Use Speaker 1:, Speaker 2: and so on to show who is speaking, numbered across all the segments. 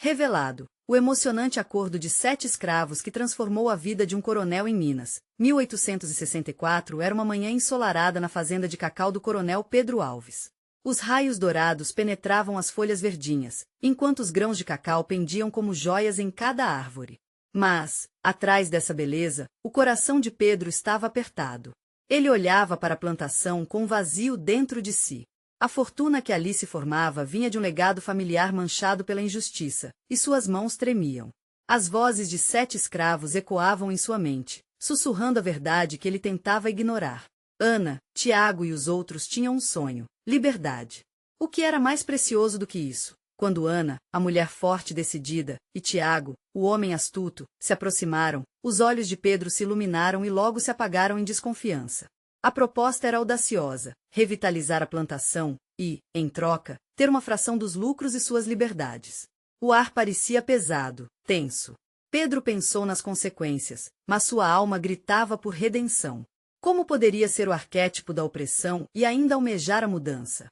Speaker 1: Revelado. O emocionante acordo de 7 escravos que transformou a vida de um coronel em Minas. 1864 era uma manhã ensolarada na fazenda de cacau do coronel Pedro Alves. Os raios dourados penetravam as folhas verdinhas, enquanto os grãos de cacau pendiam como joias em cada árvore. Mas, atrás dessa beleza, o coração de Pedro estava apertado. Ele olhava para a plantação com um vazio dentro de si. A fortuna que ali se formava vinha de um legado familiar manchado pela injustiça, e suas mãos tremiam. As vozes de 7 escravos ecoavam em sua mente, sussurrando a verdade que ele tentava ignorar. Ana, Tiago e os outros tinham um sonho: liberdade. O que era mais precioso do que isso? Quando Ana, a mulher forte e decidida, e Tiago, o homem astuto, se aproximaram, os olhos de Pedro se iluminaram e logo se apagaram em desconfiança. A proposta era audaciosa: revitalizar a plantação e, em troca, ter uma fração dos lucros e suas liberdades. O ar parecia pesado, tenso. Pedro pensou nas consequências, mas sua alma gritava por redenção. Como poderia ser o arquétipo da opressão e ainda almejar a mudança?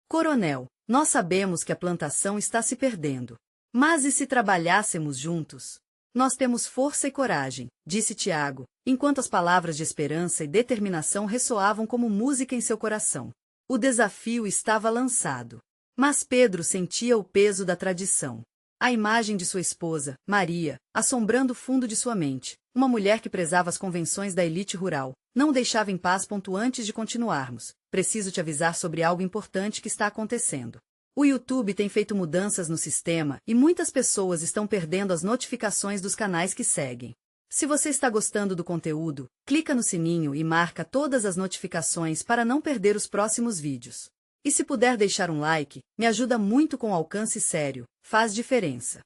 Speaker 1: Coronel, nós sabemos que a plantação está se perdendo. Mas e se trabalhássemos juntos? Nós temos força e coragem, disse Tiago, enquanto as palavras de esperança e determinação ressoavam como música em seu coração. O desafio estava lançado. Mas Pedro sentia o peso da tradição. A imagem de sua esposa, Maria, assombrando o fundo de sua mente, uma mulher que prezava as convenções da elite rural, não o deixava em paz. Antes de continuarmos, preciso te avisar sobre algo importante que está acontecendo. O YouTube tem feito mudanças no sistema e muitas pessoas estão perdendo as notificações dos canais que seguem. Se você está gostando do conteúdo, clica no sininho e marca todas as notificações para não perder os próximos vídeos. E se puder deixar um like, me ajuda muito com alcance sério, faz diferença.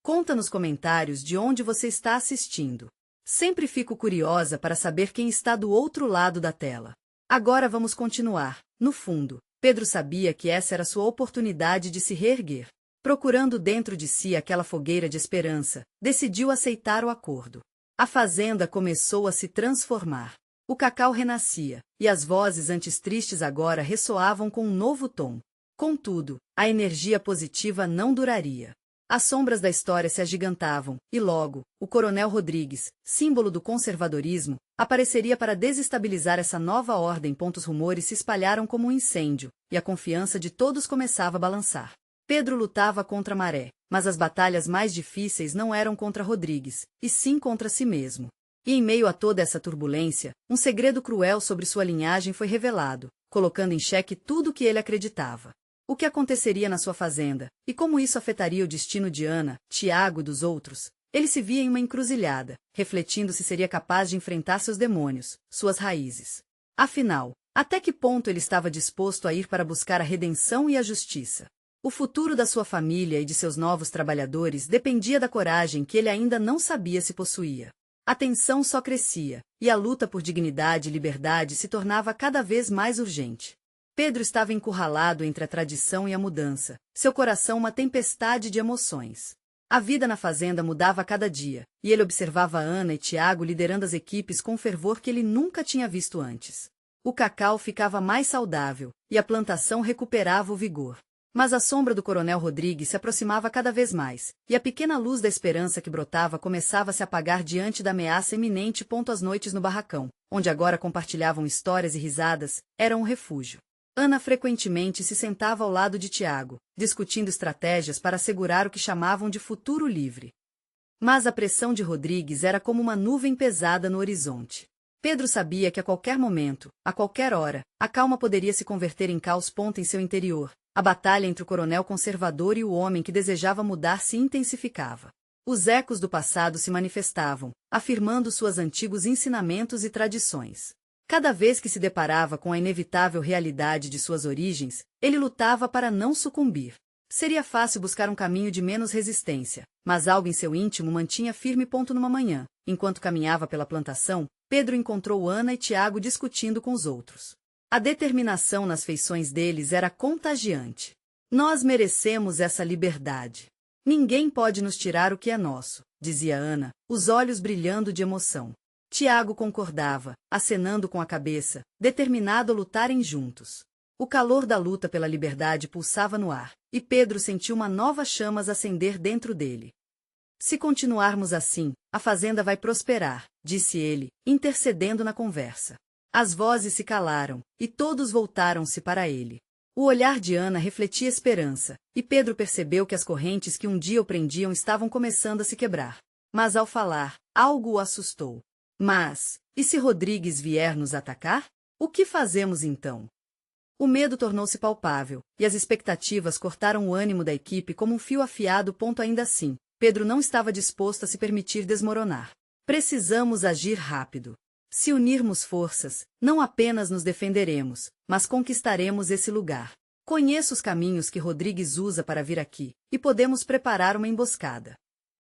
Speaker 1: Conta nos comentários de onde você está assistindo. Sempre fico curiosa para saber quem está do outro lado da tela. Agora vamos continuar. No fundo, Pedro sabia que essa era sua oportunidade de se reerguer. Procurando dentro de si aquela fogueira de esperança, decidiu aceitar o acordo. A fazenda começou a se transformar. O cacau renascia, e as vozes antes tristes agora ressoavam com um novo tom. Contudo, a energia positiva não duraria. As sombras da história se agigantavam, e logo, o coronel Rodrigues, símbolo do conservadorismo, apareceria para desestabilizar essa nova ordem. Os rumores se espalharam como um incêndio, e a confiança de todos começava a balançar. Pedro lutava contra a maré, mas as batalhas mais difíceis não eram contra Rodrigues, e sim contra si mesmo. E em meio a toda essa turbulência, um segredo cruel sobre sua linhagem foi revelado, colocando em xeque tudo o que ele acreditava. O que aconteceria na sua fazenda, e como isso afetaria o destino de Ana, Tiago e dos outros? Ele se via em uma encruzilhada, refletindo se seria capaz de enfrentar seus demônios, suas raízes. Afinal, até que ponto ele estava disposto a ir para buscar a redenção e a justiça? O futuro da sua família e de seus novos trabalhadores dependia da coragem que ele ainda não sabia se possuía. A tensão só crescia, e a luta por dignidade e liberdade se tornava cada vez mais urgente. Pedro estava encurralado entre a tradição e a mudança, seu coração uma tempestade de emoções. A vida na fazenda mudava a cada dia, e ele observava Ana e Tiago liderando as equipes com um fervor que ele nunca tinha visto antes. O cacau ficava mais saudável, e a plantação recuperava o vigor. Mas a sombra do coronel Rodrigues se aproximava cada vez mais, e a pequena luz da esperança que brotava começava a se apagar diante da ameaça iminente. As noites no barracão, onde agora compartilhavam histórias e risadas, eram um refúgio. Ana frequentemente se sentava ao lado de Tiago, discutindo estratégias para assegurar o que chamavam de futuro livre. Mas a pressão de Rodrigues era como uma nuvem pesada no horizonte. Pedro sabia que a qualquer momento, a qualquer hora, a calma poderia se converter em caos. Em seu interior, a batalha entre o coronel conservador e o homem que desejava mudar se intensificava. Os ecos do passado se manifestavam, afirmando seus antigos ensinamentos e tradições. Cada vez que se deparava com a inevitável realidade de suas origens, ele lutava para não sucumbir. Seria fácil buscar um caminho de menos resistência, mas algo em seu íntimo mantinha firme. Numa manhã, enquanto caminhava pela plantação, Pedro encontrou Ana e Tiago discutindo com os outros. A determinação nas feições deles era contagiante. Nós merecemos essa liberdade. Ninguém pode nos tirar o que é nosso, dizia Ana, os olhos brilhando de emoção. Tiago concordava, acenando com a cabeça, determinado a lutarem juntos. O calor da luta pela liberdade pulsava no ar, e Pedro sentiu uma nova chama acender dentro dele. Se continuarmos assim, a fazenda vai prosperar, disse ele, intercedendo na conversa. As vozes se calaram, e todos voltaram-se para ele. O olhar de Ana refletia esperança, e Pedro percebeu que as correntes que um dia o prendiam estavam começando a se quebrar. Mas ao falar, algo o assustou. Mas, e se Rodrigues vier nos atacar? O que fazemos então? O medo tornou-se palpável, e as expectativas cortaram o ânimo da equipe como um fio afiado. Ainda assim, Pedro não estava disposto a se permitir desmoronar. Precisamos agir rápido. Se unirmos forças, não apenas nos defenderemos, mas conquistaremos esse lugar. Conheço os caminhos que Rodrigues usa para vir aqui, e podemos preparar uma emboscada.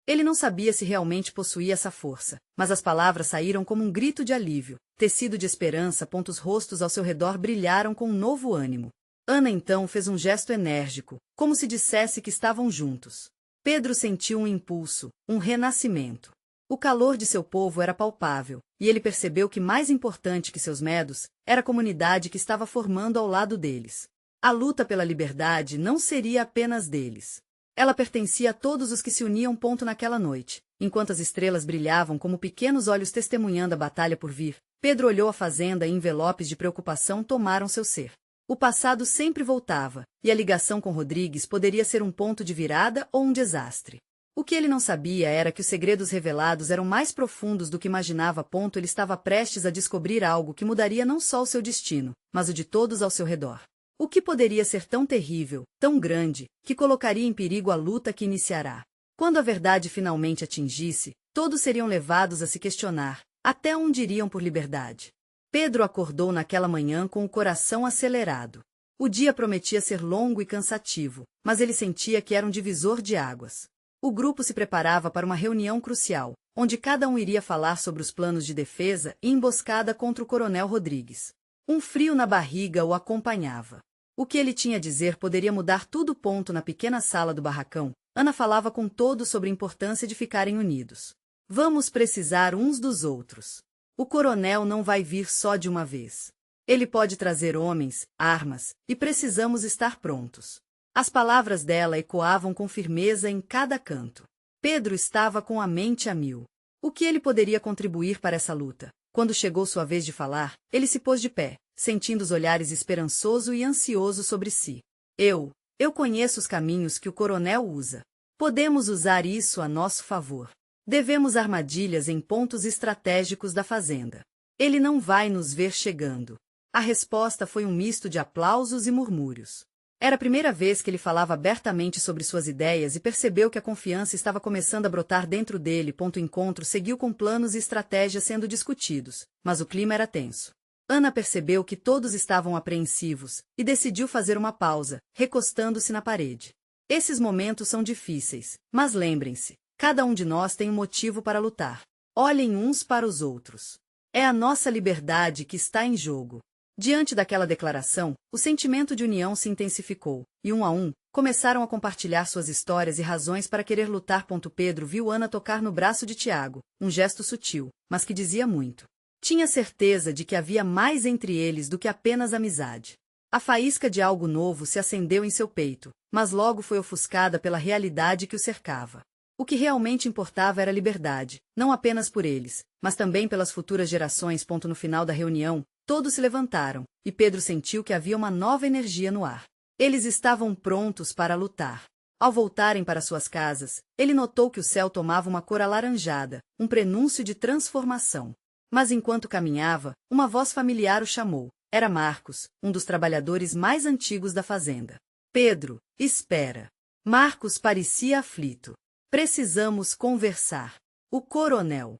Speaker 1: Ele não sabia se realmente possuía essa força, mas as palavras saíram como um grito de alívio, tecido de esperança. Os rostos ao seu redor brilharam com um novo ânimo. Ana então fez um gesto enérgico, como se dissesse que estavam juntos. Pedro sentiu um impulso, um renascimento. O calor de seu povo era palpável, e ele percebeu que mais importante que seus medos, era a comunidade que estava formando ao lado deles. A luta pela liberdade não seria apenas deles. Ela pertencia a todos os que se uniam. Naquela noite, enquanto as estrelas brilhavam como pequenos olhos testemunhando a batalha por vir, Pedro olhou a fazenda e envelopes de preocupação tomaram seu ser. O passado sempre voltava, e a ligação com Rodrigues poderia ser um ponto de virada ou um desastre. O que ele não sabia era que os segredos revelados eram mais profundos do que imaginava. Ele estava prestes a descobrir algo que mudaria não só o seu destino, mas o de todos ao seu redor. O que poderia ser tão terrível, tão grande, que colocaria em perigo a luta que iniciará? Quando a verdade finalmente atingisse, todos seriam levados a se questionar, até onde iriam por liberdade. Pedro acordou naquela manhã com o coração acelerado. O dia prometia ser longo e cansativo, mas ele sentia que era um divisor de águas. O grupo se preparava para uma reunião crucial, onde cada um iria falar sobre os planos de defesa e emboscada contra o coronel Rodrigues. Um frio na barriga o acompanhava. O que ele tinha a dizer poderia mudar tudo. Na pequena sala do barracão, Ana falava com todos sobre a importância de ficarem unidos. Vamos precisar uns dos outros. O coronel não vai vir só de uma vez. Ele pode trazer homens, armas, e precisamos estar prontos. As palavras dela ecoavam com firmeza em cada canto. Pedro estava com a mente a mil. O que ele poderia contribuir para essa luta? Quando chegou sua vez de falar, ele se pôs de pé, sentindo os olhares esperançoso e ansioso sobre si. Eu conheço os caminhos que o coronel usa. Podemos usar isso a nosso favor. Devemos armadilhas em pontos estratégicos da fazenda. Ele não vai nos ver chegando. A resposta foi um misto de aplausos e murmúrios. Era a primeira vez que ele falava abertamente sobre suas ideias e percebeu que a confiança estava começando a brotar dentro dele. O encontro seguiu com planos e estratégias sendo discutidos, mas o clima era tenso. Ana percebeu que todos estavam apreensivos e decidiu fazer uma pausa, recostando-se na parede. Esses momentos são difíceis, mas lembrem-se, cada um de nós tem um motivo para lutar. Olhem uns para os outros. É a nossa liberdade que está em jogo. Diante daquela declaração, o sentimento de união se intensificou, e um a um, começaram a compartilhar suas histórias e razões para querer lutar. Pedro viu Ana tocar no braço de Tiago, um gesto sutil, mas que dizia muito. Tinha certeza de que havia mais entre eles do que apenas amizade. A faísca de algo novo se acendeu em seu peito, mas logo foi ofuscada pela realidade que o cercava. O que realmente importava era a liberdade, não apenas por eles, mas também pelas futuras gerações. No final da reunião, todos se levantaram, e Pedro sentiu que havia uma nova energia no ar. Eles estavam prontos para lutar. Ao voltarem para suas casas, ele notou que o céu tomava uma cor alaranjada, um prenúncio de transformação. Mas enquanto caminhava, uma voz familiar o chamou. Era Marcos, um dos trabalhadores mais antigos da fazenda. Pedro, espera. Marcos parecia aflito. Precisamos conversar. O coronel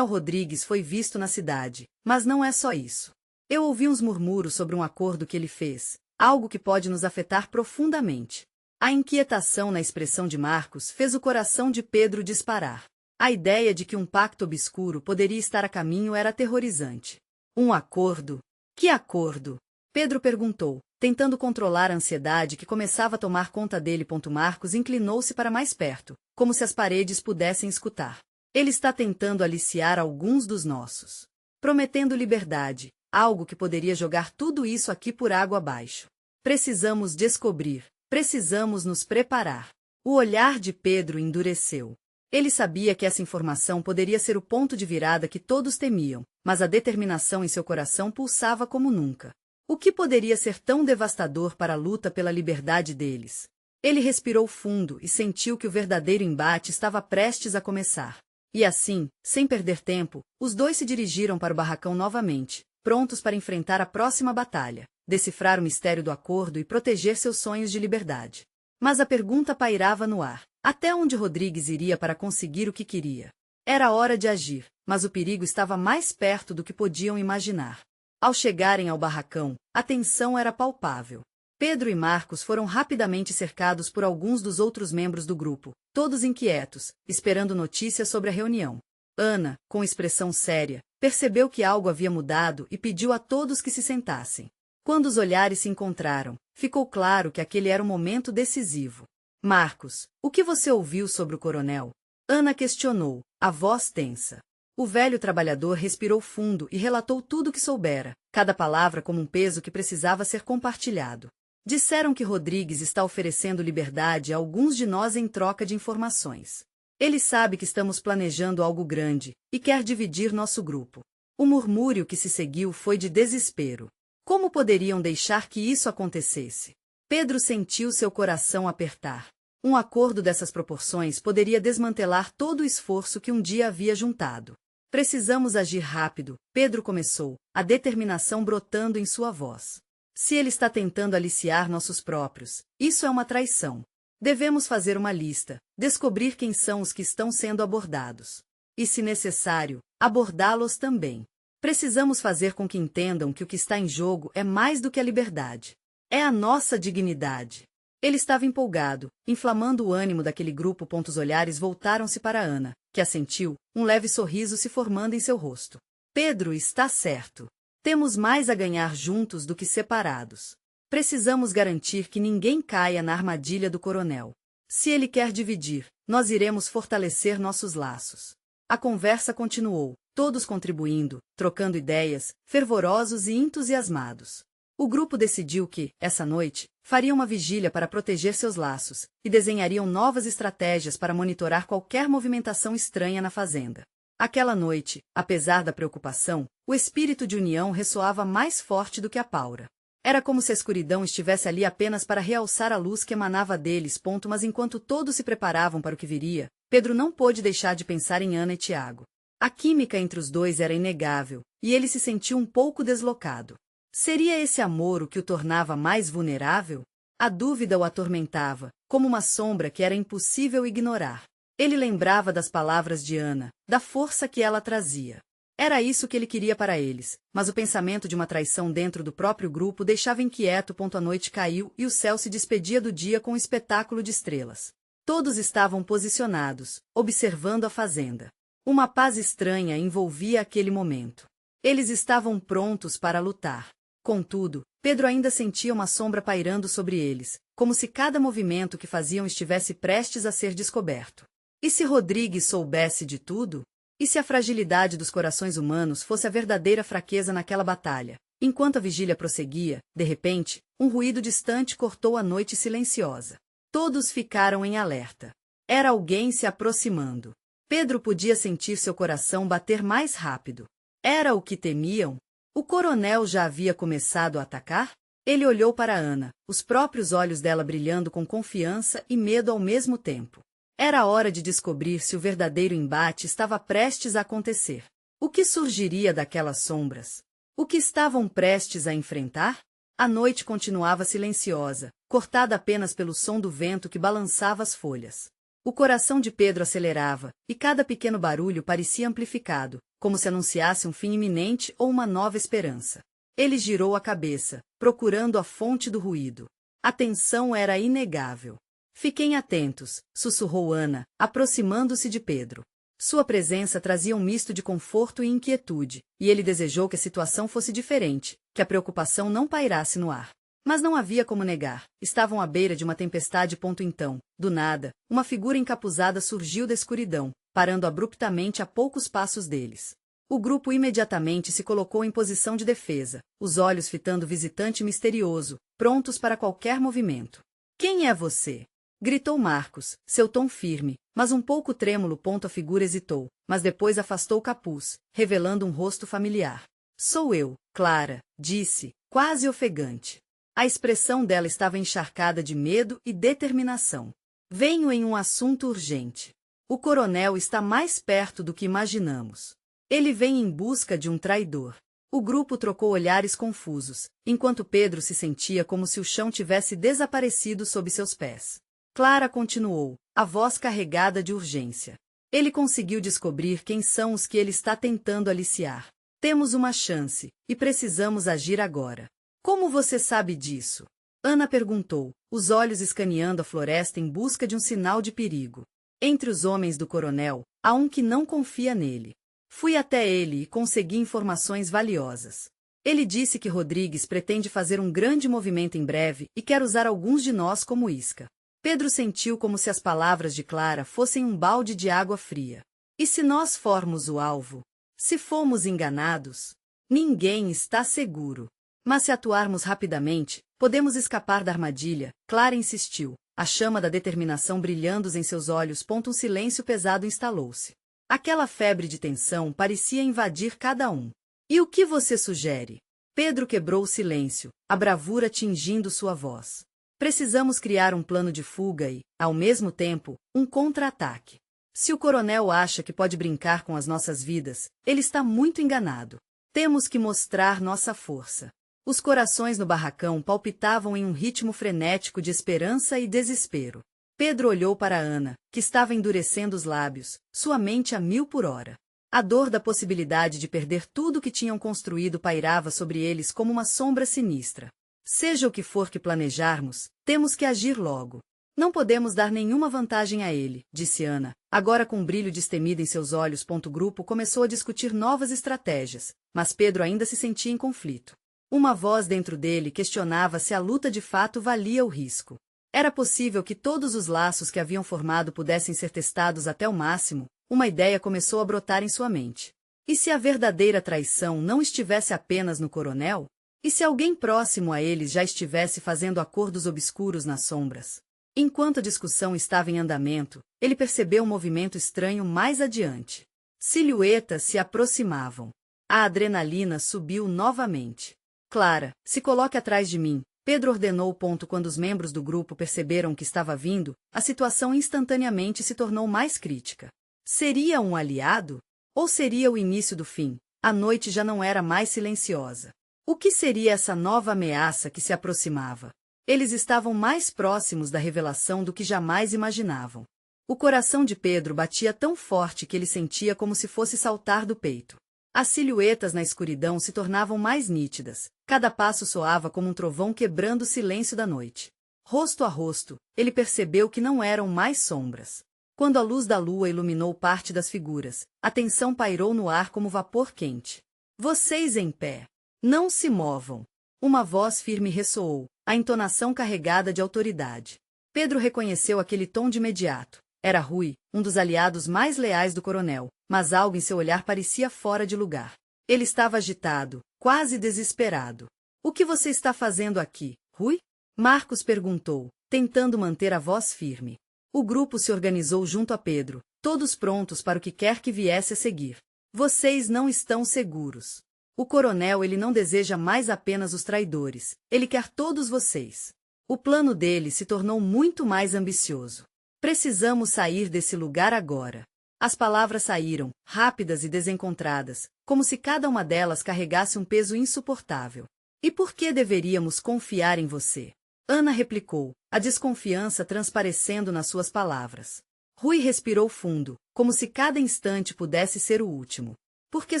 Speaker 1: Rodrigues foi visto na cidade, mas não é só isso. Eu ouvi uns murmúrios sobre um acordo que ele fez, algo que pode nos afetar profundamente. A inquietação na expressão de Marcos fez o coração de Pedro disparar. A ideia de que um pacto obscuro poderia estar a caminho era aterrorizante. Um acordo? Que acordo? Pedro perguntou, tentando controlar a ansiedade que começava a tomar conta dele. Marcos inclinou-se para mais perto, como se as paredes pudessem escutar. Ele está tentando aliciar alguns dos nossos. Prometendo liberdade, algo que poderia jogar tudo isso aqui por água abaixo. Precisamos descobrir Precisamos nos preparar. O olhar de Pedro endureceu. Ele sabia que essa informação poderia ser o ponto de virada que todos temiam, mas a determinação em seu coração pulsava como nunca. O que poderia ser tão devastador para a luta pela liberdade deles? Ele respirou fundo e sentiu que o verdadeiro embate estava prestes a começar. E assim, sem perder tempo, os dois se dirigiram para o barracão novamente, prontos para enfrentar a próxima batalha, decifrar o mistério do acordo e proteger seus sonhos de liberdade. Mas a pergunta pairava no ar. Até onde Rodrigues iria para conseguir o que queria? Era hora de agir, mas o perigo estava mais perto do que podiam imaginar. Ao chegarem ao barracão, a tensão era palpável. Pedro e Marcos foram rapidamente cercados por alguns dos outros membros do grupo, todos inquietos, esperando notícias sobre a reunião. Ana, com expressão séria, percebeu que algo havia mudado e pediu a todos que se sentassem. Quando os olhares se encontraram, ficou claro que aquele era um momento decisivo. Marcos, o que você ouviu sobre o coronel? Ana questionou, a voz tensa. O velho trabalhador respirou fundo e relatou tudo o que soubera, cada palavra como um peso que precisava ser compartilhado. Disseram que Rodrigues está oferecendo liberdade a alguns de nós em troca de informações. Ele sabe que estamos planejando algo grande e quer dividir nosso grupo. O murmúrio que se seguiu foi de desespero. Como poderiam deixar que isso acontecesse? Pedro sentiu seu coração apertar. Um acordo dessas proporções poderia desmantelar todo o esforço que um dia havia juntado. Precisamos agir rápido, Pedro começou, a determinação brotando em sua voz. Se ele está tentando aliciar nossos próprios, isso é uma traição. Devemos fazer uma lista, descobrir quem são os que estão sendo abordados. E, se necessário, abordá-los também. Precisamos fazer com que entendam que o que está em jogo é mais do que a liberdade. É a nossa dignidade. Ele estava empolgado, inflamando o ânimo daquele grupo. Os olhares voltaram-se para Ana, que assentiu, um leve sorriso se formando em seu rosto. Pedro está certo. Temos mais a ganhar juntos do que separados. Precisamos garantir que ninguém caia na armadilha do coronel. Se ele quer dividir, nós iremos fortalecer nossos laços. A conversa continuou, todos contribuindo, trocando ideias, fervorosos e entusiasmados. O grupo decidiu que, essa noite, faria uma vigília para proteger seus laços, e desenhariam novas estratégias para monitorar qualquer movimentação estranha na fazenda. Aquela noite, apesar da preocupação, o espírito de união ressoava mais forte do que a paura. Era como se a escuridão estivesse ali apenas para realçar a luz que emanava deles. Mas enquanto todos se preparavam para o que viria, Pedro não pôde deixar de pensar em Ana e Tiago. A química entre os dois era inegável, e ele se sentiu um pouco deslocado. Seria esse amor o que o tornava mais vulnerável? A dúvida o atormentava, como uma sombra que era impossível ignorar. Ele lembrava das palavras de Ana, da força que ela trazia. Era isso que ele queria para eles, mas o pensamento de uma traição dentro do próprio grupo deixava inquieto. A noite caiu e o céu se despedia do dia com um espetáculo de estrelas. Todos estavam posicionados, observando a fazenda. Uma paz estranha envolvia aquele momento. Eles estavam prontos para lutar. Contudo, Pedro ainda sentia uma sombra pairando sobre eles, como se cada movimento que faziam estivesse prestes a ser descoberto. E se Rodrigues soubesse de tudo? E se a fragilidade dos corações humanos fosse a verdadeira fraqueza naquela batalha? Enquanto a vigília prosseguia, de repente, um ruído distante cortou a noite silenciosa. Todos ficaram em alerta. Era alguém se aproximando. Pedro podia sentir seu coração bater mais rápido. Era o que temiam? O coronel já havia começado a atacar? Ele olhou para Ana, os próprios olhos dela brilhando com confiança e medo ao mesmo tempo. Era hora de descobrir se o verdadeiro embate estava prestes a acontecer. O que surgiria daquelas sombras? O que estavam prestes a enfrentar? A noite continuava silenciosa, cortada apenas pelo som do vento que balançava as folhas. O coração de Pedro acelerava, e cada pequeno barulho parecia amplificado, como se anunciasse um fim iminente ou uma nova esperança. Ele girou a cabeça, procurando a fonte do ruído. A tensão era inegável. Fiquem atentos, sussurrou Ana, aproximando-se de Pedro. Sua presença trazia um misto de conforto e inquietude, e ele desejou que a situação fosse diferente, que a preocupação não pairasse no ar. Mas não havia como negar, estavam à beira de uma tempestade. Então, do nada, uma figura encapuzada surgiu da escuridão, parando abruptamente a poucos passos deles. O grupo imediatamente se colocou em posição de defesa, os olhos fitando o visitante misterioso, prontos para qualquer movimento. Quem é você? Gritou Marcos, seu tom firme, mas um pouco trêmulo. A figura hesitou, mas depois afastou o capuz, revelando um rosto familiar. Sou eu, Clara, disse, quase ofegante. A expressão dela estava encharcada de medo e determinação. Venho em um assunto urgente. O coronel está mais perto do que imaginamos. Ele vem em busca de um traidor. O grupo trocou olhares confusos, enquanto Pedro se sentia como se o chão tivesse desaparecido sob seus pés. Clara continuou, a voz carregada de urgência. Ele conseguiu descobrir quem são os que ele está tentando aliciar. Temos uma chance, e precisamos agir agora. Como você sabe disso? Ana perguntou, os olhos escaneando a floresta em busca de um sinal de perigo. Entre os homens do coronel, há um que não confia nele. Fui até ele e consegui informações valiosas. Ele disse que Rodrigues pretende fazer um grande movimento em breve e quer usar alguns de nós como isca. Pedro sentiu como se as palavras de Clara fossem um balde de água fria. E se nós formos o alvo? Se formos enganados? Ninguém está seguro. Mas se atuarmos rapidamente, podemos escapar da armadilha, Clara insistiu, a chama da determinação brilhando em seus olhos. Um silêncio pesado instalou-se. Aquela febre de tensão parecia invadir cada um. E o que você sugere? Pedro quebrou o silêncio, a bravura tingindo sua voz. Precisamos criar um plano de fuga e, ao mesmo tempo, um contra-ataque. Se o coronel acha que pode brincar com as nossas vidas, ele está muito enganado. Temos que mostrar nossa força. Os corações no barracão palpitavam em um ritmo frenético de esperança e desespero. Pedro olhou para Ana, que estava endurecendo os lábios, sua mente a 1000 por hora. A dor da possibilidade de perder tudo que tinham construído pairava sobre eles como uma sombra sinistra. Seja o que for que planejarmos, temos que agir logo. Não podemos dar nenhuma vantagem a ele, disse Ana, agora com um brilho destemida em seus olhos. O grupo começou a discutir novas estratégias, mas Pedro ainda se sentia em conflito. Uma voz dentro dele questionava se a luta de fato valia o risco. Era possível que todos os laços que haviam formado pudessem ser testados até o máximo. Uma ideia começou a brotar em sua mente. E se a verdadeira traição não estivesse apenas no coronel? E se alguém próximo a eles já estivesse fazendo acordos obscuros nas sombras? Enquanto a discussão estava em andamento, ele percebeu um movimento estranho mais adiante. Silhuetas se aproximavam. A adrenalina subiu novamente. Clara, se coloque atrás de mim, Pedro ordenou. Quando os membros do grupo perceberam que estava vindo, a situação instantaneamente se tornou mais crítica. Seria um aliado? Ou seria o início do fim? A noite já não era mais silenciosa. O que seria essa nova ameaça que se aproximava? Eles estavam mais próximos da revelação do que jamais imaginavam. O coração de Pedro batia tão forte que ele sentia como se fosse saltar do peito. As silhuetas na escuridão se tornavam mais nítidas, cada passo soava como um trovão quebrando o silêncio da noite. Rosto a rosto, ele percebeu que não eram mais sombras. Quando a luz da lua iluminou parte das figuras, a tensão pairou no ar como vapor quente. Vocês em pé. Não se movam. Uma voz firme ressoou, a entonação carregada de autoridade. Pedro reconheceu aquele tom de imediato. Era Rui, um dos aliados mais leais do coronel, mas algo em seu olhar parecia fora de lugar. Ele estava agitado, quase desesperado. O que você está fazendo aqui, Rui? Marcos perguntou, tentando manter a voz firme. O grupo se organizou junto a Pedro, todos prontos para o que quer que viesse a seguir. Vocês não estão seguros. O coronel ele não deseja mais apenas os traidores, ele quer todos vocês. O plano dele se tornou muito mais ambicioso. Precisamos sair desse lugar agora. As palavras saíram, rápidas e desencontradas, como se cada uma delas carregasse um peso insuportável. E por que deveríamos confiar em você? Ana replicou, a desconfiança transparecendo nas suas palavras. Rui respirou fundo, como se cada instante pudesse ser o último. Porque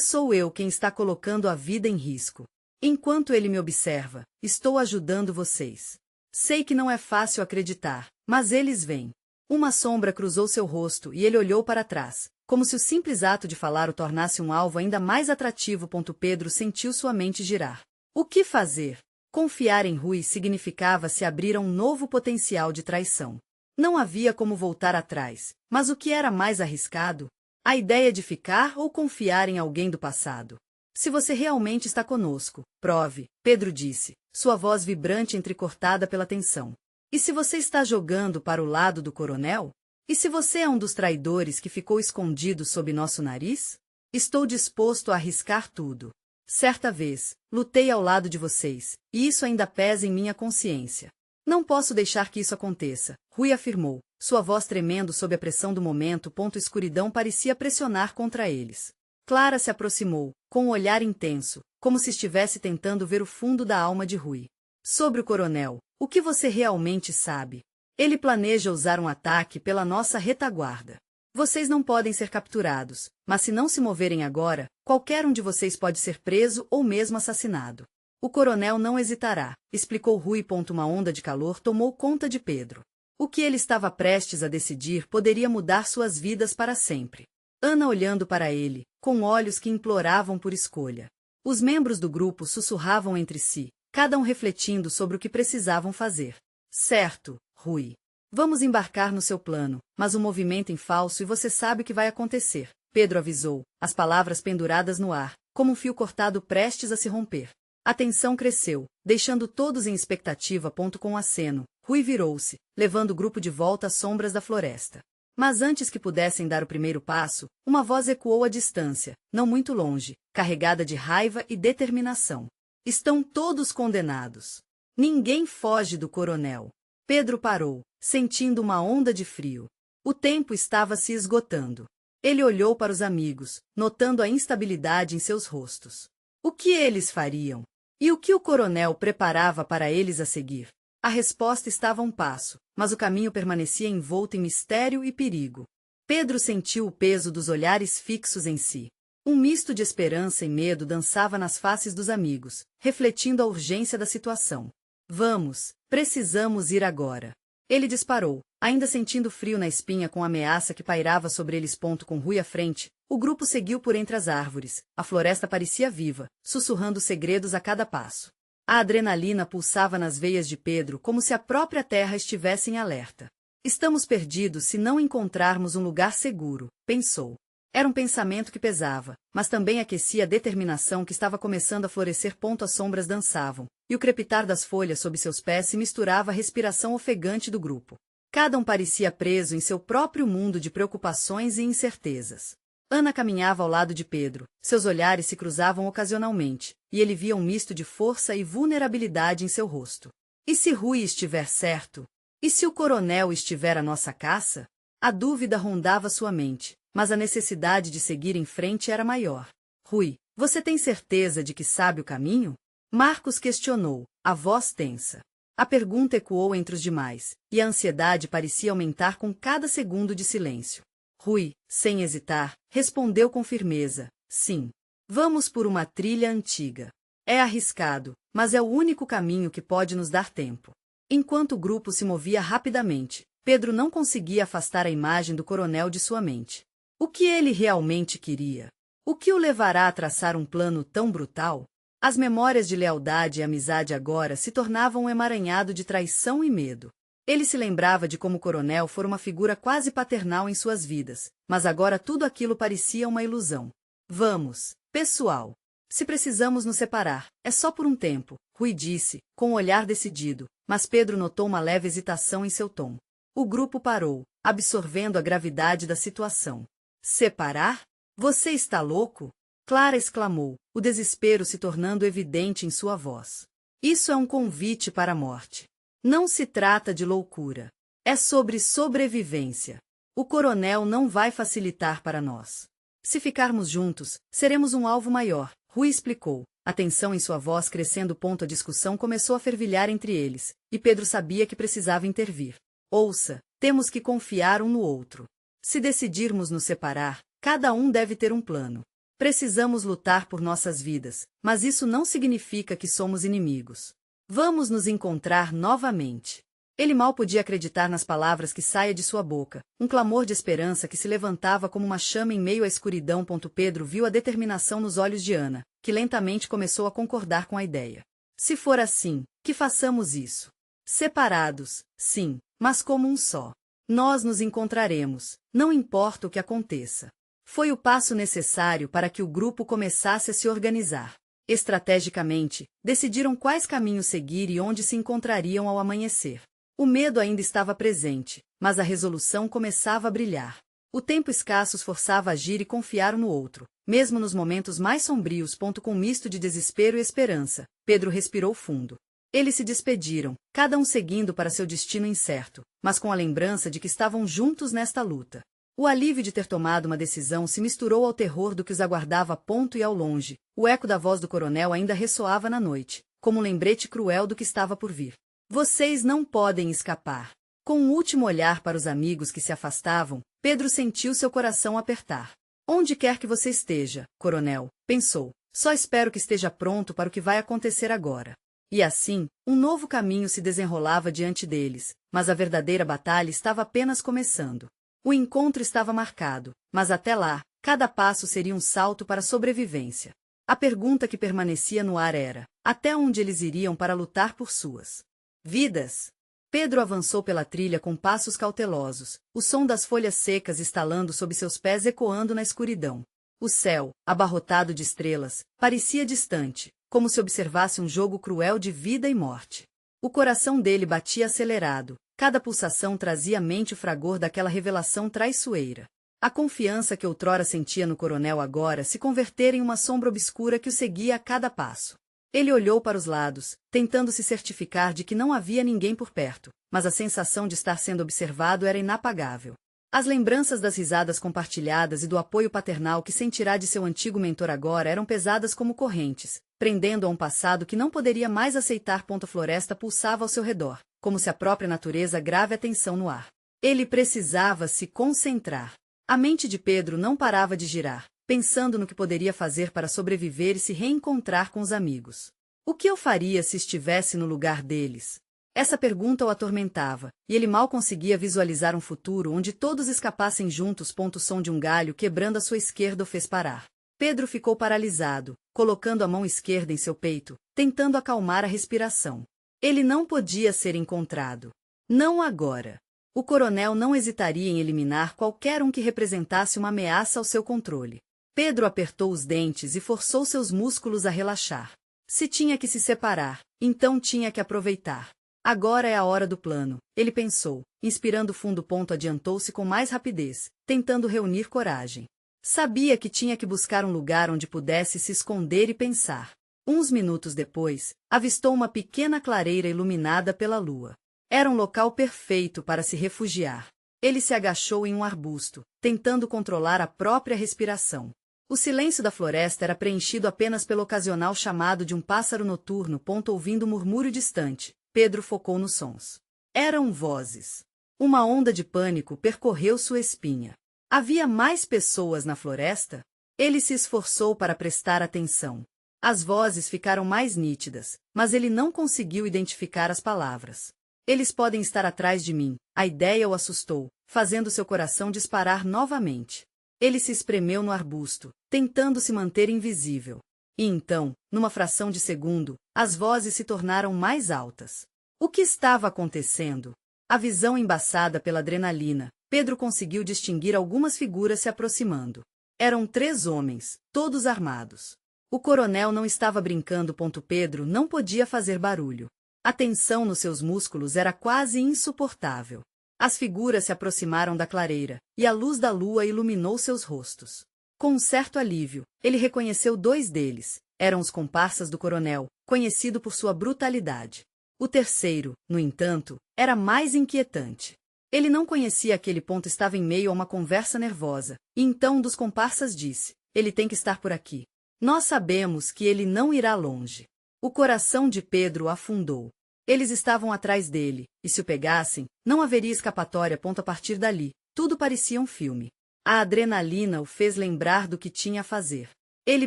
Speaker 1: sou eu quem está colocando a vida em risco. Enquanto ele me observa, estou ajudando vocês. Sei que não é fácil acreditar, mas eles vêm. Uma sombra cruzou seu rosto e ele olhou para trás, como se o simples ato de falar o tornasse um alvo ainda mais atrativo. Pedro sentiu sua mente girar. O que fazer? Confiar em Rui significava se abrir a um novo potencial de traição. Não havia como voltar atrás, mas o que era mais arriscado? A ideia de ficar ou confiar em alguém do passado. Se você realmente está conosco, prove, Pedro disse, sua voz vibrante entrecortada pela tensão. E se você está jogando para o lado do coronel? E se você é um dos traidores que ficou escondido sob nosso nariz? Estou disposto a arriscar tudo. Certa vez, lutei ao lado de vocês, e isso ainda pesa em minha consciência. Não posso deixar que isso aconteça, Rui afirmou, sua voz tremendo sob a pressão do momento. Escuridão parecia pressionar contra eles. Clara se aproximou, com um olhar intenso, como se estivesse tentando ver o fundo da alma de Rui. Sobre o coronel, o que você realmente sabe? Ele planeja usar um ataque pela nossa retaguarda. Vocês não podem ser capturados, mas se não se moverem agora, qualquer um de vocês pode ser preso ou mesmo assassinado. O coronel não hesitará, explicou Rui. Uma onda de calor tomou conta de Pedro. O que ele estava prestes a decidir poderia mudar suas vidas para sempre. Ana olhando para ele, com olhos que imploravam por escolha. Os membros do grupo sussurravam entre si, cada um refletindo sobre o que precisavam fazer. Certo, Rui. Vamos embarcar no seu plano, mas o movimento em falso e você sabe o que vai acontecer, Pedro avisou, as palavras penduradas no ar, como um fio cortado prestes a se romper. A tensão cresceu, deixando todos em expectativa. Com um aceno, Rui virou-se, levando o grupo de volta às sombras da floresta. Mas antes que pudessem dar o primeiro passo, uma voz ecoou à distância, não muito longe, carregada de raiva e determinação. Estão todos condenados. Ninguém foge do coronel. Pedro parou, sentindo uma onda de frio. O tempo estava se esgotando. Ele olhou para os amigos, notando a instabilidade em seus rostos. O que eles fariam? E o que o coronel preparava para eles a seguir? A resposta estava a um passo, mas o caminho permanecia envolto em mistério e perigo. Pedro sentiu o peso dos olhares fixos em si. Um misto de esperança e medo dançava nas faces dos amigos, refletindo a urgência da situação. Vamos, precisamos ir agora. Ele disparou, ainda sentindo frio na espinha com a ameaça que pairava sobre eles. Com Rui à frente, o grupo seguiu por entre as árvores. A floresta parecia viva, sussurrando segredos a cada passo. A adrenalina pulsava nas veias de Pedro como se a própria terra estivesse em alerta. Estamos perdidos se não encontrarmos um lugar seguro, pensou. Era um pensamento que pesava, mas também aquecia a determinação que estava começando a florescer. As sombras dançavam, e o crepitar das folhas sob seus pés se misturava à respiração ofegante do grupo. Cada um parecia preso em seu próprio mundo de preocupações e incertezas. Ana caminhava ao lado de Pedro, seus olhares se cruzavam ocasionalmente, e ele via um misto de força e vulnerabilidade em seu rosto. E se Rui estiver certo? E se o coronel estiver à nossa caça? A dúvida rondava sua mente, mas a necessidade de seguir em frente era maior. Rui, você tem certeza de que sabe o caminho? Marcos questionou, a voz tensa. A pergunta ecoou entre os demais, e a ansiedade parecia aumentar com cada segundo de silêncio. Rui, sem hesitar, respondeu com firmeza, sim. Vamos por uma trilha antiga. É arriscado, mas é o único caminho que pode nos dar tempo. Enquanto o grupo se movia rapidamente, Pedro não conseguia afastar a imagem do coronel de sua mente. O que ele realmente queria? O que o levará a traçar um plano tão brutal? As memórias de lealdade e amizade agora se tornavam um emaranhado de traição e medo. Ele se lembrava de como o coronel fora uma figura quase paternal em suas vidas, mas agora tudo aquilo parecia uma ilusão. Vamos, pessoal. Se precisamos nos separar, é só por um tempo, Rui disse, com um olhar decidido, mas Pedro notou uma leve hesitação em seu tom. O grupo parou, absorvendo a gravidade da situação. Separar? Você está louco? Clara exclamou, o desespero se tornando evidente em sua voz. Isso é um convite para a morte. Não se trata de loucura. É sobre sobrevivência. O coronel não vai facilitar para nós. Se ficarmos juntos, seremos um alvo maior, Rui explicou, a tensão em sua voz crescendo. A discussão começou a fervilhar entre eles, e Pedro sabia que precisava intervir. Ouça, temos que confiar um no outro. Se decidirmos nos separar, cada um deve ter um plano. Precisamos lutar por nossas vidas, mas isso não significa que somos inimigos. Vamos nos encontrar novamente. Ele mal podia acreditar nas palavras que saíam de sua boca, um clamor de esperança que se levantava como uma chama em meio à escuridão. Pedro viu a determinação nos olhos de Ana, que lentamente começou a concordar com a ideia. Se for assim, que façamos isso. Separados, sim, mas como um só. Nós nos encontraremos, não importa o que aconteça. Foi o passo necessário para que o grupo começasse a se organizar. Estrategicamente, decidiram quais caminhos seguir e onde se encontrariam ao amanhecer. O medo ainda estava presente, mas a resolução começava a brilhar. O tempo escasso os forçava a agir e confiar um no outro, mesmo nos momentos mais sombrios. Com um misto de desespero e esperança, Pedro respirou fundo. Eles se despediram, cada um seguindo para seu destino incerto, mas com a lembrança de que estavam juntos nesta luta. O alívio de ter tomado uma decisão se misturou ao terror do que os aguardava e ao longe. O eco da voz do coronel ainda ressoava na noite, como um lembrete cruel do que estava por vir. Vocês não podem escapar. Com um último olhar para os amigos que se afastavam, Pedro sentiu seu coração apertar. Onde quer que você esteja, coronel, pensou, só espero que esteja pronto para o que vai acontecer agora. E assim, um novo caminho se desenrolava diante deles, mas a verdadeira batalha estava apenas começando. O encontro estava marcado, mas até lá, cada passo seria um salto para a sobrevivência. A pergunta que permanecia no ar era: até onde eles iriam para lutar por suas vidas? Pedro avançou pela trilha com passos cautelosos, o som das folhas secas estalando sob seus pés ecoando na escuridão. O céu, abarrotado de estrelas, parecia distante, como se observasse um jogo cruel de vida e morte. O coração dele batia acelerado, cada pulsação trazia à mente o fragor daquela revelação traiçoeira. A confiança que outrora sentia no coronel agora se convertera em uma sombra obscura que o seguia a cada passo. Ele olhou para os lados, tentando se certificar de que não havia ninguém por perto, mas a sensação de estar sendo observado era inapagável. As lembranças das risadas compartilhadas e do apoio paternal que sentirá de seu antigo mentor agora eram pesadas como correntes, prendendo a um passado que não poderia mais aceitar. A floresta pulsava ao seu redor, como se a própria natureza grave a tensão no ar. Ele precisava se concentrar. A mente de Pedro não parava de girar, pensando no que poderia fazer para sobreviver e se reencontrar com os amigos. O que eu faria se estivesse no lugar deles? Essa pergunta o atormentava, e ele mal conseguia visualizar um futuro onde todos escapassem juntos. O som de um galho quebrando à sua esquerda o fez parar. Pedro ficou paralisado, colocando a mão esquerda em seu peito, tentando acalmar a respiração. Ele não podia ser encontrado. Não agora. O coronel não hesitaria em eliminar qualquer um que representasse uma ameaça ao seu controle. Pedro apertou os dentes e forçou seus músculos a relaxar. Se tinha que se separar, então tinha que aproveitar. Agora é a hora do plano, ele pensou, inspirando fundo. Adiantou-se com mais rapidez, tentando reunir coragem. Sabia que tinha que buscar um lugar onde pudesse se esconder e pensar. Uns minutos depois, avistou uma pequena clareira iluminada pela lua. Era um local perfeito para se refugiar. Ele se agachou em um arbusto, tentando controlar a própria respiração. O silêncio da floresta era preenchido apenas pelo ocasional chamado de um pássaro noturno. Ouvindo um murmúrio distante, Pedro focou nos sons. Eram vozes. Uma onda de pânico percorreu sua espinha. Havia mais pessoas na floresta? Ele se esforçou para prestar atenção. As vozes ficaram mais nítidas, mas ele não conseguiu identificar as palavras. Eles podem estar atrás de mim. A ideia o assustou, fazendo seu coração disparar novamente. Ele se espremeu no arbusto, tentando se manter invisível. E então, numa fração de segundo, as vozes se tornaram mais altas. O que estava acontecendo? A visão embaçada pela adrenalina, Pedro conseguiu distinguir algumas figuras se aproximando. Eram 3 homens, todos armados. O coronel não estava brincando. Pedro não podia fazer barulho. A tensão nos seus músculos era quase insuportável. As figuras se aproximaram da clareira, e a luz da lua iluminou seus rostos. Com um certo alívio, ele reconheceu 2 deles. Eram os comparsas do coronel, conhecido por sua brutalidade. O terceiro, no entanto, era mais inquietante. Ele não conhecia aquele. Estava em meio a uma conversa nervosa, e então um dos comparsas disse: ele tem que estar por aqui. Nós sabemos que ele não irá longe. O coração de Pedro afundou. Eles estavam atrás dele, e se o pegassem, não haveria escapatória. A partir dali, tudo parecia um filme. A adrenalina o fez lembrar do que tinha a fazer. Ele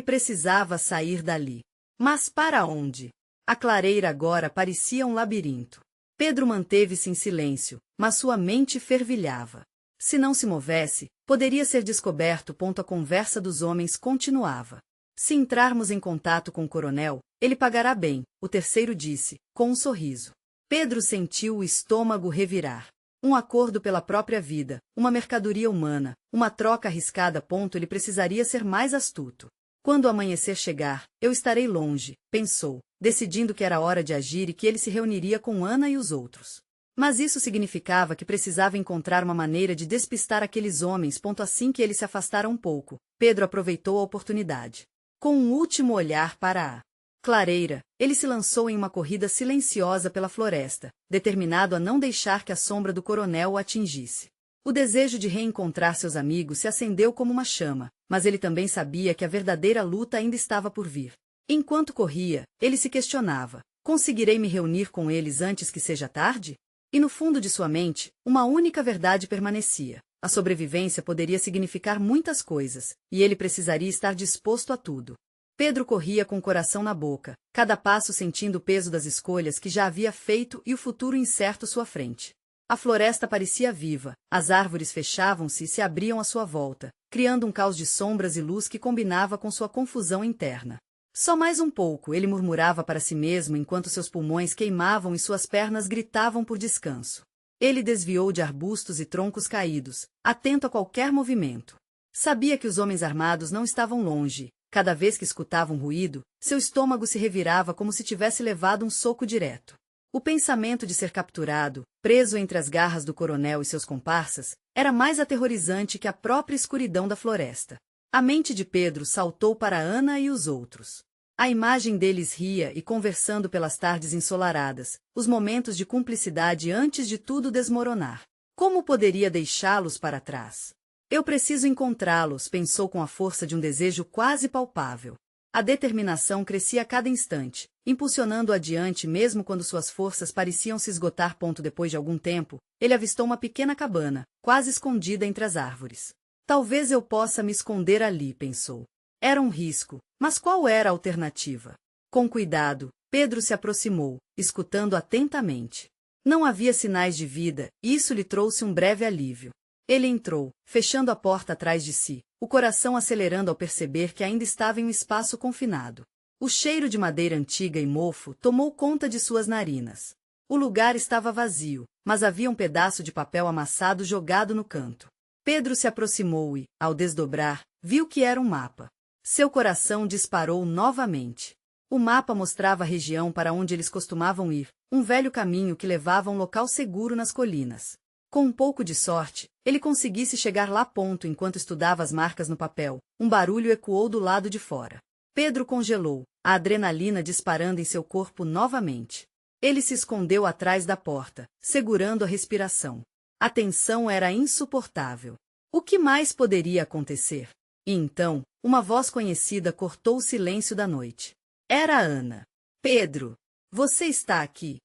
Speaker 1: precisava sair dali. Mas para onde? A clareira agora parecia um labirinto. Pedro manteve-se em silêncio, mas sua mente fervilhava. Se não se movesse, poderia ser descoberto. A conversa dos homens continuava. Se entrarmos em contato com o coronel, ele pagará bem, o terceiro disse, com um sorriso. Pedro sentiu o estômago revirar. Um acordo pela própria vida, uma mercadoria humana, uma troca arriscada. Ele precisaria ser mais astuto. Quando o amanhecer chegar, eu estarei longe, pensou, decidindo que era hora de agir e que ele se reuniria com Ana e os outros. Mas isso significava que precisava encontrar uma maneira de despistar aqueles homens. Assim que eles se afastaram um pouco, Pedro aproveitou a oportunidade. Com um último olhar para a clareira, ele se lançou em uma corrida silenciosa pela floresta, determinado a não deixar que a sombra do coronel o atingisse. O desejo de reencontrar seus amigos se acendeu como uma chama, mas ele também sabia que a verdadeira luta ainda estava por vir. Enquanto corria, ele se questionava: conseguirei me reunir com eles antes que seja tarde? E no fundo de sua mente, uma única verdade permanecia: a sobrevivência poderia significar muitas coisas, e ele precisaria estar disposto a tudo. Pedro corria com o coração na boca, cada passo sentindo o peso das escolhas que já havia feito e o futuro incerto sua frente. A floresta parecia viva, as árvores fechavam-se e se abriam à sua volta, criando um caos de sombras e luz que combinava com sua confusão interna. Só mais um pouco, ele murmurava para si mesmo enquanto seus pulmões queimavam e suas pernas gritavam por descanso. Ele desviou de arbustos e troncos caídos, atento a qualquer movimento. Sabia que os homens armados não estavam longe. Cada vez que escutava um ruído, seu estômago se revirava como se tivesse levado um soco direto. O pensamento de ser capturado, preso entre as garras do coronel e seus comparsas, era mais aterrorizante que a própria escuridão da floresta. A mente de Pedro saltou para Ana e os outros. A imagem deles ria e conversando pelas tardes ensolaradas, os momentos de cumplicidade antes de tudo desmoronar. Como poderia deixá-los para trás? Eu preciso encontrá-los, pensou com a força de um desejo quase palpável. A determinação crescia a cada instante, impulsionando-o adiante mesmo quando suas forças pareciam se esgotar. Depois de algum tempo, ele avistou uma pequena cabana, quase escondida entre as árvores. Talvez eu possa me esconder ali, pensou. Era um risco, mas qual era a alternativa? Com cuidado, Pedro se aproximou, escutando atentamente. Não havia sinais de vida, e isso lhe trouxe um breve alívio. Ele entrou, fechando a porta atrás de si, o coração acelerando ao perceber que ainda estava em um espaço confinado. O cheiro de madeira antiga e mofo tomou conta de suas narinas. O lugar estava vazio, mas havia um pedaço de papel amassado jogado no canto. Pedro se aproximou e, ao desdobrar, viu que era um mapa. Seu coração disparou novamente. O mapa mostrava a região para onde eles costumavam ir, um velho caminho que levava a um local seguro nas colinas. Com um pouco de sorte, ele conseguisse chegar lá. Enquanto estudava as marcas no papel, um barulho ecoou do lado de fora. Pedro congelou, a adrenalina disparando em seu corpo novamente. Ele se escondeu atrás da porta, segurando a respiração. A tensão era insuportável. O que mais poderia acontecer? E então, uma voz conhecida cortou o silêncio da noite. Era Ana. Pedro, você está aqui?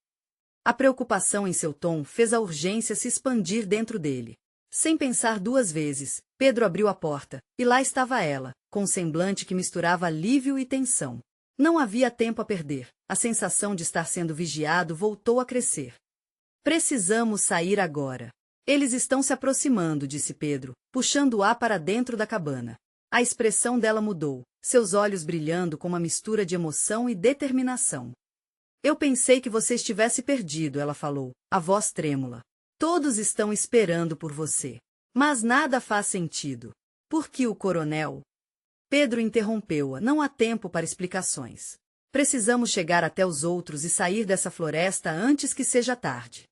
Speaker 1: A preocupação em seu tom fez a urgência se expandir dentro dele. Sem pensar duas vezes, Pedro abriu a porta, e lá estava ela, com um semblante que misturava alívio e tensão. Não havia tempo a perder, a sensação de estar sendo vigiado voltou a crescer. Precisamos sair agora. Eles estão se aproximando, disse Pedro, puxando-a para dentro da cabana. A expressão dela mudou, seus olhos brilhando com uma mistura de emoção e determinação. Eu pensei que você estivesse perdido, ela falou, a voz trêmula. Todos estão esperando por você. Mas nada faz sentido. Por que o coronel? Pedro interrompeu-a, não há tempo para explicações. Precisamos chegar até os outros e sair dessa floresta antes que seja tarde.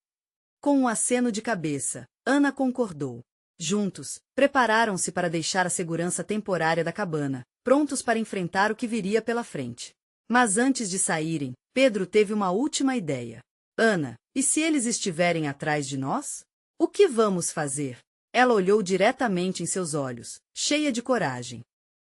Speaker 1: Com um aceno de cabeça, Ana concordou. Juntos, prepararam-se para deixar a segurança temporária da cabana, prontos para enfrentar o que viria pela frente. Mas antes de saírem, Pedro teve uma última ideia. Ana, e se eles estiverem atrás de nós? O que vamos fazer? Ela olhou diretamente em seus olhos, cheia de coragem.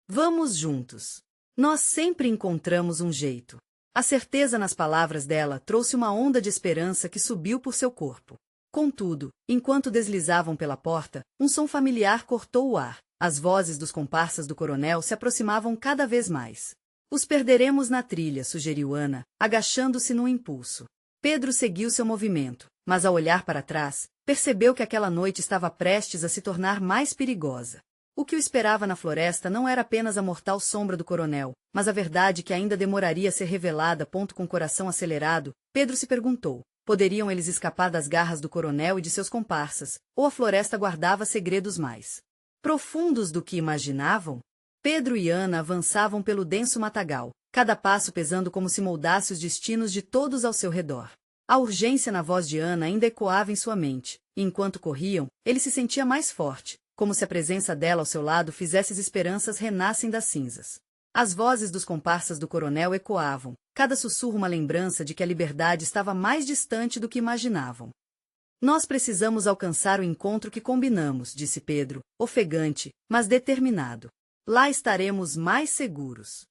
Speaker 1: Vamos juntos. Nós sempre encontramos um jeito. A certeza nas palavras dela trouxe uma onda de esperança que subiu por seu corpo. Contudo, enquanto deslizavam pela porta, um som familiar cortou o ar. As vozes dos comparsas do coronel se aproximavam cada vez mais. Os perderemos na trilha, sugeriu Ana, agachando-se no impulso. Pedro seguiu seu movimento, mas ao olhar para trás, percebeu que aquela noite estava prestes a se tornar mais perigosa. O que o esperava na floresta não era apenas a mortal sombra do coronel, mas a verdade que ainda demoraria a ser revelada. Com o coração acelerado, Pedro se perguntou, poderiam eles escapar das garras do coronel e de seus comparsas, ou a floresta guardava segredos mais profundos do que imaginavam? Pedro e Ana avançavam pelo denso matagal, cada passo pesando como se moldasse os destinos de todos ao seu redor. A urgência na voz de Ana ainda ecoava em sua mente, e enquanto corriam, ele se sentia mais forte, como se a presença dela ao seu lado fizesse as esperanças renascem das cinzas. As vozes dos comparsas do coronel ecoavam, cada sussurro uma lembrança de que a liberdade estava mais distante do que imaginavam. Nós precisamos alcançar o encontro que combinamos, disse Pedro, ofegante, mas determinado. Lá estaremos mais seguros.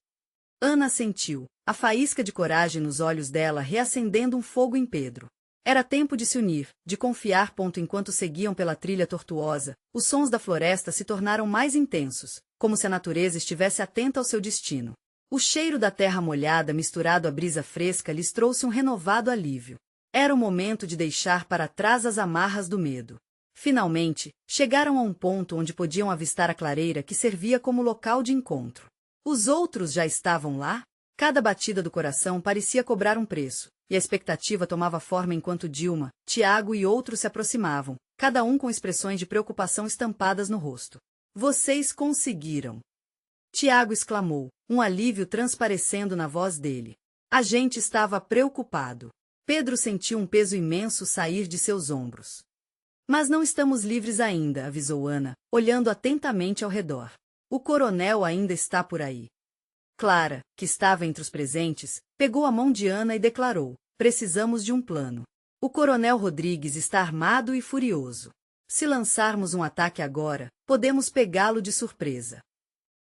Speaker 1: Ana sentiu, a faísca de coragem nos olhos dela reacendendo um fogo em Pedro. Era tempo de se unir, de confiar. Enquanto seguiam pela trilha tortuosa, os sons da floresta se tornaram mais intensos, como se a natureza estivesse atenta ao seu destino. O cheiro da terra molhada misturado à brisa fresca lhes trouxe um renovado alívio. Era o momento de deixar para trás as amarras do medo. Finalmente, chegaram a um ponto onde podiam avistar a clareira que servia como local de encontro. Os outros já estavam lá? Cada batida do coração parecia cobrar um preço, e a expectativa tomava forma enquanto Dilma, Tiago e outros se aproximavam, cada um com expressões de preocupação estampadas no rosto. Vocês conseguiram! Tiago exclamou, um alívio transparecendo na voz dele. A gente estava preocupado. Pedro sentiu um peso imenso sair de seus ombros. Mas não estamos livres ainda, avisou Ana, olhando atentamente ao redor. O coronel ainda está por aí. Clara, que estava entre os presentes, pegou a mão de Ana e declarou: precisamos de um plano. O coronel Rodrigues está armado e furioso. Se lançarmos um ataque agora, podemos pegá-lo de surpresa.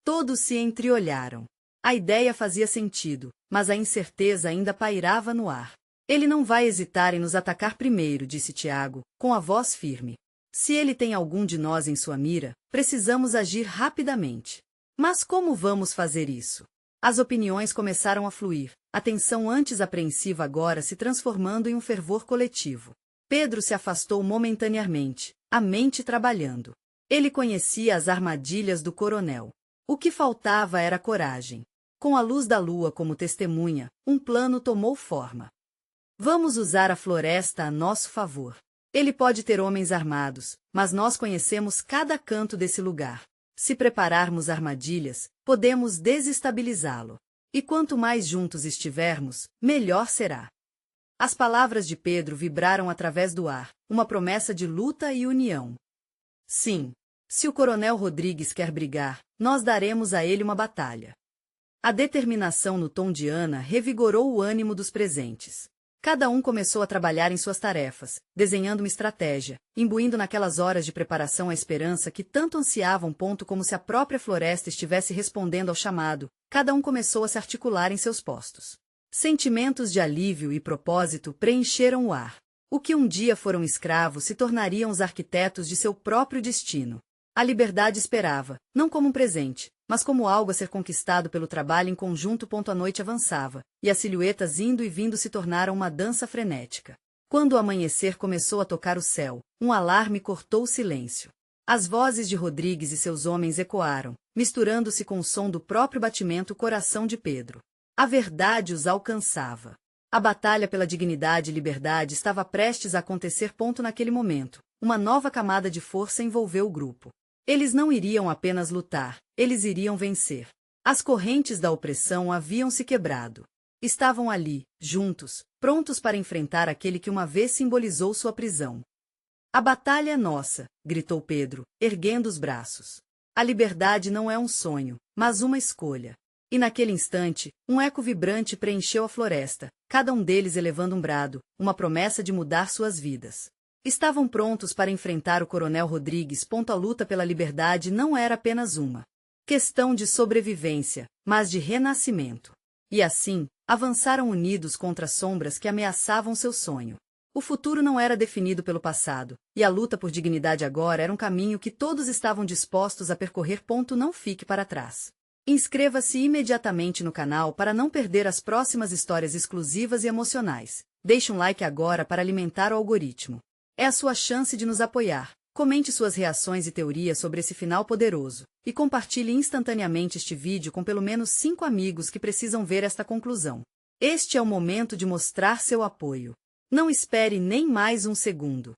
Speaker 1: Todos se entreolharam. A ideia fazia sentido, mas a incerteza ainda pairava no ar. Ele não vai hesitar em nos atacar primeiro, disse Tiago, com a voz firme. Se ele tem algum de nós em sua mira, precisamos agir rapidamente. Mas como vamos fazer isso? As opiniões começaram a fluir, a tensão antes apreensiva agora se transformando em um fervor coletivo. Pedro se afastou momentaneamente, a mente trabalhando. Ele conhecia as armadilhas do coronel. O que faltava era coragem. Com a luz da lua como testemunha, um plano tomou forma. Vamos usar a floresta a nosso favor. Ele pode ter homens armados, mas nós conhecemos cada canto desse lugar. Se prepararmos armadilhas, podemos desestabilizá-lo. E quanto mais juntos estivermos, melhor será. As palavras de Pedro vibraram através do ar, uma promessa de luta e união. Sim, se o coronel Rodrigues quer brigar, nós daremos a ele uma batalha. A determinação no tom de Ana revigorou o ânimo dos presentes. Cada um começou a trabalhar em suas tarefas, desenhando uma estratégia, imbuindo naquelas horas de preparação a esperança que tanto ansiavam. Como se a própria floresta estivesse respondendo ao chamado, cada um começou a se articular em seus postos. Sentimentos de alívio e propósito preencheram o ar. O que um dia foram escravos se tornariam os arquitetos de seu próprio destino. A liberdade esperava, não como um presente, mas como algo a ser conquistado pelo trabalho em conjunto. A noite avançava, e as silhuetas indo e vindo se tornaram uma dança frenética. Quando o amanhecer começou a tocar o céu, um alarme cortou o silêncio. As vozes de Rodrigues e seus homens ecoaram, misturando-se com o som do próprio batimento coração de Pedro. A verdade os alcançava. A batalha pela dignidade e liberdade estava prestes a acontecer. Naquele momento, uma nova camada de força envolveu o grupo. Eles não iriam apenas lutar, eles iriam vencer. As correntes da opressão haviam se quebrado. Estavam ali, juntos, prontos para enfrentar aquele que uma vez simbolizou sua prisão. A batalha é nossa, gritou Pedro, erguendo os braços. A liberdade não é um sonho, mas uma escolha. E naquele instante, um eco vibrante preencheu a floresta, cada um deles elevando um brado, uma promessa de mudar suas vidas. Estavam prontos para enfrentar o coronel Rodrigues. A luta pela liberdade não era apenas uma questão de sobrevivência, mas de renascimento. E assim, avançaram unidos contra as sombras que ameaçavam seu sonho. O futuro não era definido pelo passado, e a luta por dignidade agora era um caminho que todos estavam dispostos a percorrer. Não fique para trás. Inscreva-se imediatamente no canal para não perder as próximas histórias exclusivas e emocionais. Deixe um like agora para alimentar o algoritmo. É a sua chance de nos apoiar. Comente suas reações e teorias sobre esse final poderoso, e compartilhe instantaneamente este vídeo com pelo menos 5 amigos que precisam ver esta conclusão. Este é o momento de mostrar seu apoio. Não espere nem mais um segundo.